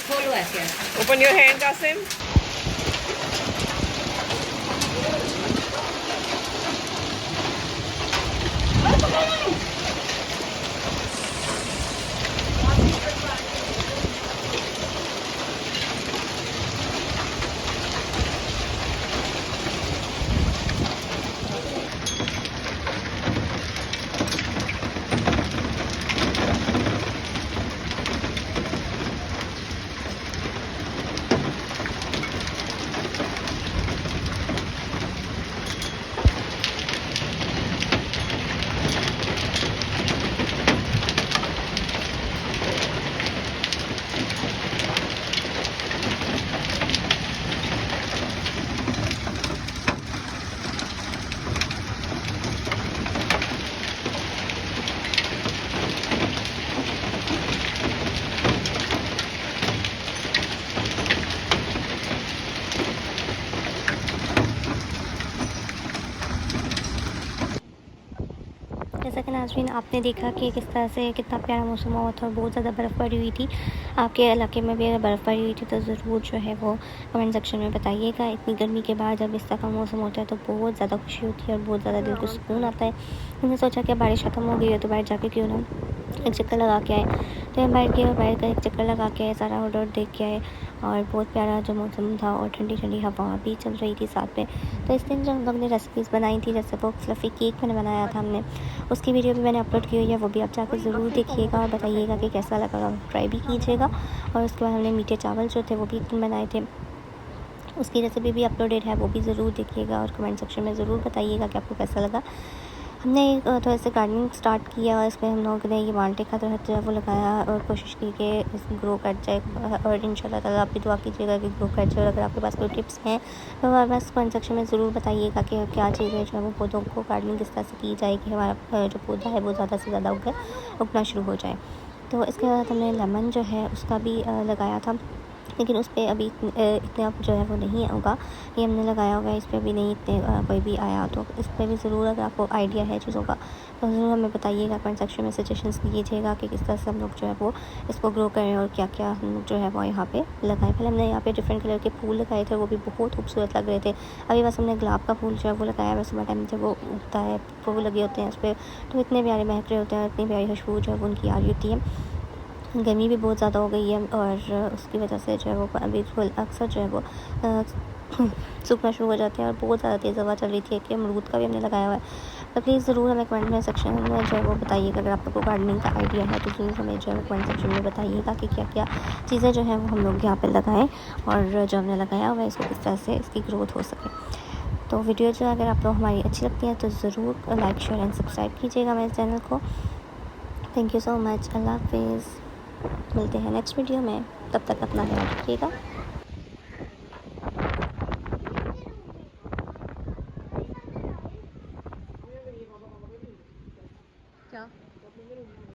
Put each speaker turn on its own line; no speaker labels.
खोलो ऐसे।
Open your hand, Kasim.
जैसा कि नाज़रीन आपने देखा कि किस तरह से कितना प्यारा मौसम हुआ था और बहुत ज़्यादा बर्फ़ पड़ी हुई थी। आपके इलाके में भी अगर बर्फ़ पड़ी हुई थी तो ज़रूर जो है वो कमेंट सेक्शन में बताइएगा। इतनी गर्मी के बाद जब इस तरह का मौसम होता है तो बहुत ज़्यादा खुशी होती है और बहुत ज़्यादा दिल को सुकून आता है। हमने सोचा कि बारिश ख़त्म हो गई है तो बाहर जाके क्यों ना एक चक्कर लगा के आए। तो हम बाहर गए और बाहर का एक चक्कर लगा के आए, सारा रोड देख के आए और बहुत प्यारा जो मौसम था और ठंडी ठंडी हवा भी चल रही थी साथ में। तो इस दिन जो हम लोग ने रेसिपीज़ बनाई थी, जैसे वो फ्लफ़ी केक मैंने बनाया था हमने, उसकी वीडियो भी मैंने अपलोड की हुई है, वो भी आप जाकर ज़रूर देखिएगा और बताइएगा कि कैसा लगा, ट्राई भी कीजिएगा। और उसके बाद हमने मीठे चावल जो थे वो भी एक दिन बनाए थे, उसकी रेसिपी भी अपलोडेड है, वो भी ज़रूर देखिएगा और कमेंट सेक्शन में ज़रूर बताइएगा कि आपको कैसा लगा। हमने थोड़ा सा गार्डनिंग स्टार्ट किया और इसमें हम लोगों ने ये माल्टे का तरह जो है वो लगाया और कोशिश की कि इस ग्रो कर जाए और इंशाल्लाह ताला आप भी दुआ कीजिएगा कि ग्रो कर जाए। और अगर आपके पास कोई टिप्स हैं तो हमारे पास कमेंट सेक्शन में ज़रूर बताइएगा कि क्या चीज़ें जो है वो पौधों को गार्डनिंग किस तरह से की जाए कि हमारा जो पौधा है वो ज़्यादा से ज़्यादा उगना शुरू हो जाए। तो इसके बाद हमने लेमन जो है उसका भी लगाया था, लेकिन उस पर अभी इतने अब जो है वो नहीं होगा। ये हमने लगाया होगा, इस पर भी नहीं इतने कोई भी आया। तो इस पर भी ज़रूर अगर आपको आइडिया है चीज़ों का तो ज़रूर हमें बताइएगा, कमेंट सेक्शन में सजेशंस दीजिएगा कि किस तरह से हम लोग जो है वो इसको ग्रो करें और क्या क्या हम लोग जो है वो यहाँ पे लगाएं। पहले हमने यहाँ पे डिफरेंट कलर के फूल लगाए थे, वो भी बहुत खूबसूरत लग रहे थे। अभी बस हमने गुलाब का फूल जो है वो लगाया है, सुबह टाइम जब वो उगता है, फूल लगे होते हैं उस पर, तो इतने प्यारे महक रहे होते हैं, इतनी प्यारी खुशबू जो है वो उनकी आ रही होती है। गर्मी भी बहुत ज़्यादा हो गई है और उसकी वजह से जो है वो अभी फूल अक्सर जो है वो सूखना शुरू हो जाते हैं और बहुत ज़्यादा तेज़ हवा चल रही थी कि अमरूद का भी हमने लगाया हुआ है। तो प्लीज़ ज़रूर हमें कमेंट में सेक्शन में जो है वो बताइएगा, अगर आपको गार्डनिंग का आइडिया है तो ज़रूर हमें जो है कमेंट सेक्शन में बताइएगा कि क्या क्या चीज़ें जो हैं वो हम लोग यहाँ पर लगाएँ और जो हमने लगाया हुआ है इसको किस तरह से इसकी ग्रोथ हो सके। तो वीडियो जो अगर आप लोग हमारी अच्छी लगती है तो ज़रूर लाइक शेयर एंड सब्सक्राइब कीजिएगा हमारे चैनल को। Thank you so much. अल्लाह हाफिज़। मिलते हैं नेक्स्ट वीडियो में, तब तक अपना ध्यान रखिएगा।